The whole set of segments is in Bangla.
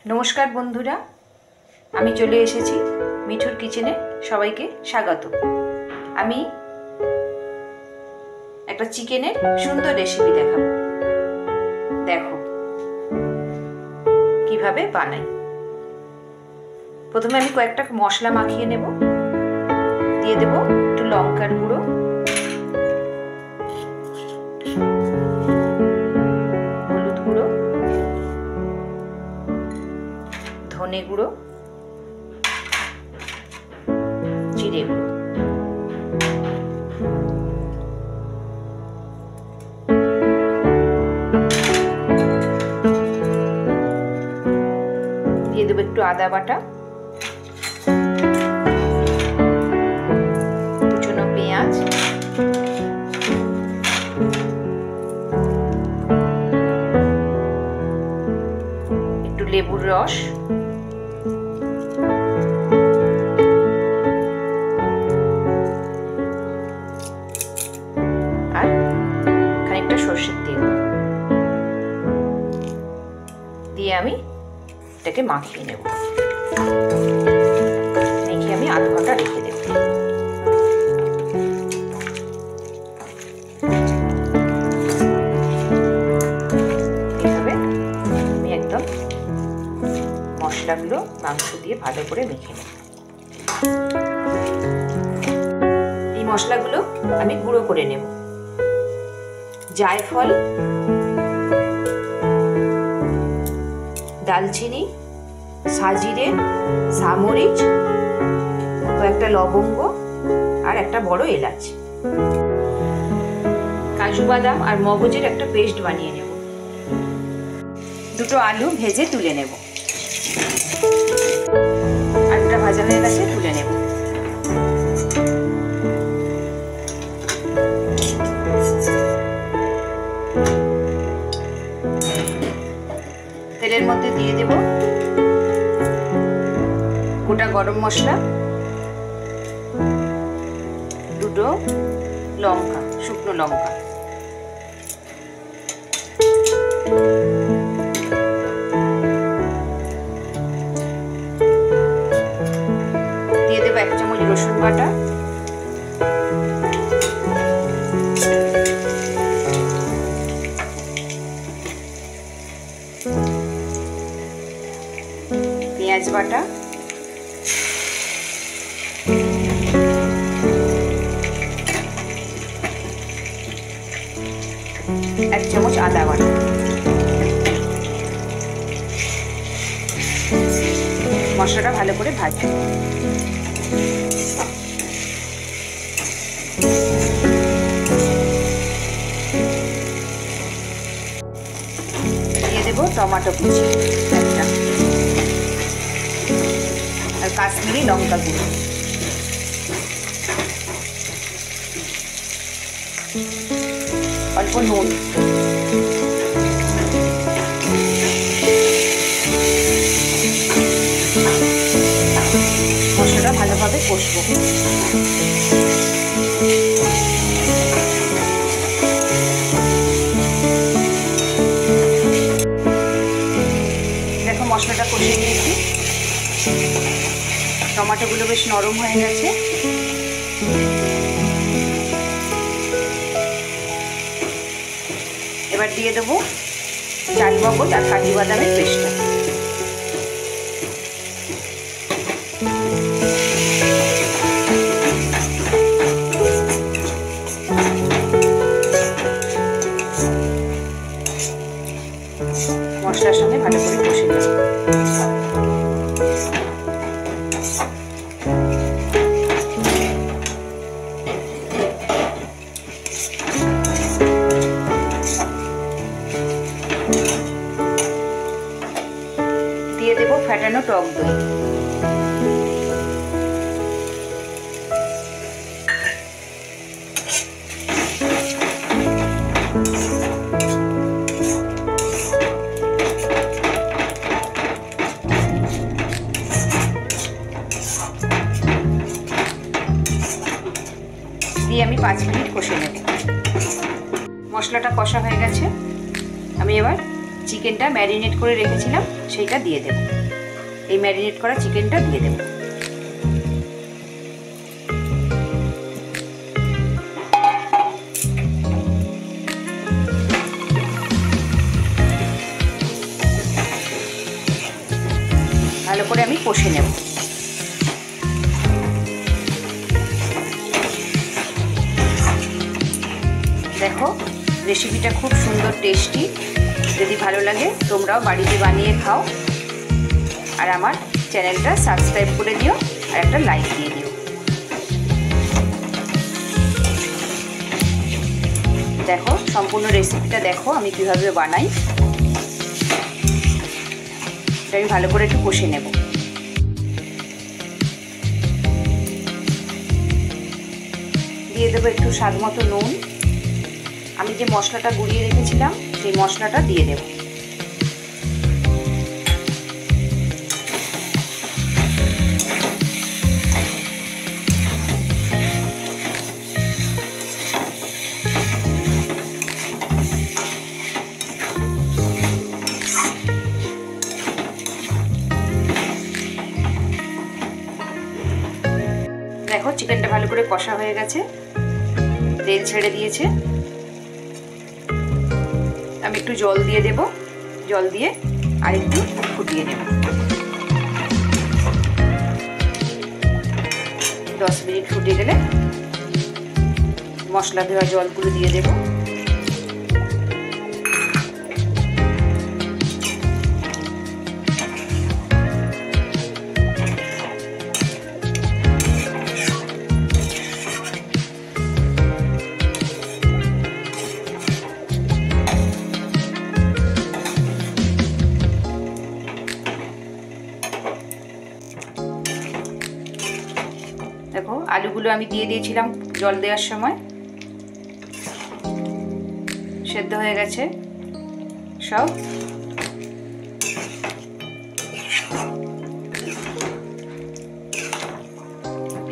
नमस्कार बंधुरा आमी चले एसेছি মিঠুর কিচেনে সবাইকে স্বাগত। আমি একটা চিকেনের সুন্দর রেসিপি দেখাবো। দেখো কিভাবে বানাই। প্রথমে আমি কয়েকটা মশলা মাখিয়ে নেব। দিয়ে দেব একটু লঙ্কার গুঁড়ো, হলুদ গুঁড়ো, ধনে গুঁড়ো, জিরে গুঁড়ো। দিয়ে দেবো একটু আদা বাটা, কুচনো পেঁয়াজ, একটু লেবুর রস, আর খানিকটা সরষের তেল দিয়ে আমি এটাকে মাখিয়ে নেব। মেখে আমি আধ ঘন্টা রেখে দেব। এইভাবে আমি একদম মশলাগুলো মাংস দিয়ে ভালো করে মেখে নেব। এই মশলাগুলো আমি গুঁড়ো করে নেব। জায়ফল, দালচিনি, সাজিরে, সামরিচ, কয়েকটা লবঙ্গ আর একটা বড় এলাচ, কাজু বাদাম আর মগজের একটা পেস্ট বানিয়ে নেব। দুটো আলু ভেজে তুলে নেব। আলুটা ভাজা হয়ে গেছে, তুলে নেব। তেলের মধ্যে দিয়ে দেব গোটা গরম মশলা, দুটো লঙ্কা, শুকনো লঙ্কা, দিয়ে দেব 1 চামচ রসুন বাটা, পেঁয়াজ বাটা, 1 চামচ আদা বাটা, মশলাটা ভালো করে ভাজবো। দিয়ে দেবো টমেটো কুচি একটা, আর কাশ্মীরি লঙ্কা গুঁড়ো, অল্প নুন, মশলাটা ভালোভাবে কষবো। দেখো মশলাটা কষিয়ে নিয়েছি, টমেটোগুলো বেশ নরম হয়ে গেছে। এবার দিয়ে দেবো চাল মগজ আর কাজু বাদামের পেস্টটা। মশলার সঙ্গে ভালো করে কষে নেব। দিয়ে দেব ফেটানো টক দই, দিয়ে আমি 5 মিনিট কষে নেব। মশলাটা কষা হয়ে গেছে, আমি এবার চিকেনটা ম্যারিনেট করে রেখেছিলাম সেইটা দিয়ে দেব। এই ম্যারিনেট করা চিকেনটা দিয়ে দেব। ভালো করে আমি কষে নেব। দেখো রেসিপিটা খুব সুন্দর, টেস্টি। যদি ভালো লাগে তোমরাও বাড়িতে বানিয়ে খাও, আর আমার চ্যানেলটা সাবস্ক্রাইব করে দিও আর একটা লাইক দিয়ে দিও। দেখো সম্পূর্ণ রেসিপিটা দেখো আমি কিভাবে বানাই। এটা আমি ভালো করে একটু কষে নেব। দিয়ে দেবো একটু স্বাদ মতো নুন। আমি যে মশলাটা গুঁড়িয়ে রেখেছিলাম সেই মশলাটা দিয়ে দেব। দেখো চিকেনটা ভালো করে কষা হয়ে গেছে, তেল ছেড়ে দিয়েছে। আমি একটু জল দিয়ে দেব, জল দিয়ে আর একটু ফুটিয়ে নেব। 10 মিনিট ফুটে গেলে মশলা দেওয়া জলগুলো দিয়ে দেব। দেখো আলুগুলো আমি দিয়ে দিয়েছিলাম জল দেওয়ার সময়, সেদ্ধ হয়ে গেছে সব।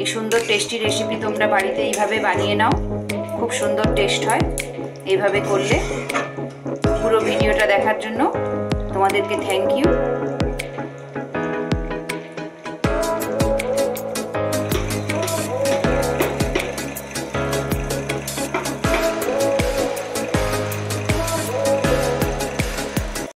এই সুন্দর টেস্টি রেসিপি তোমরা বাড়িতে এইভাবে বানিয়ে নাও, খুব সুন্দর টেস্ট হয় এইভাবে করলে। পুরো ভিডিওটা দেখার জন্য তোমাদেরকে থ্যাংক ইউ।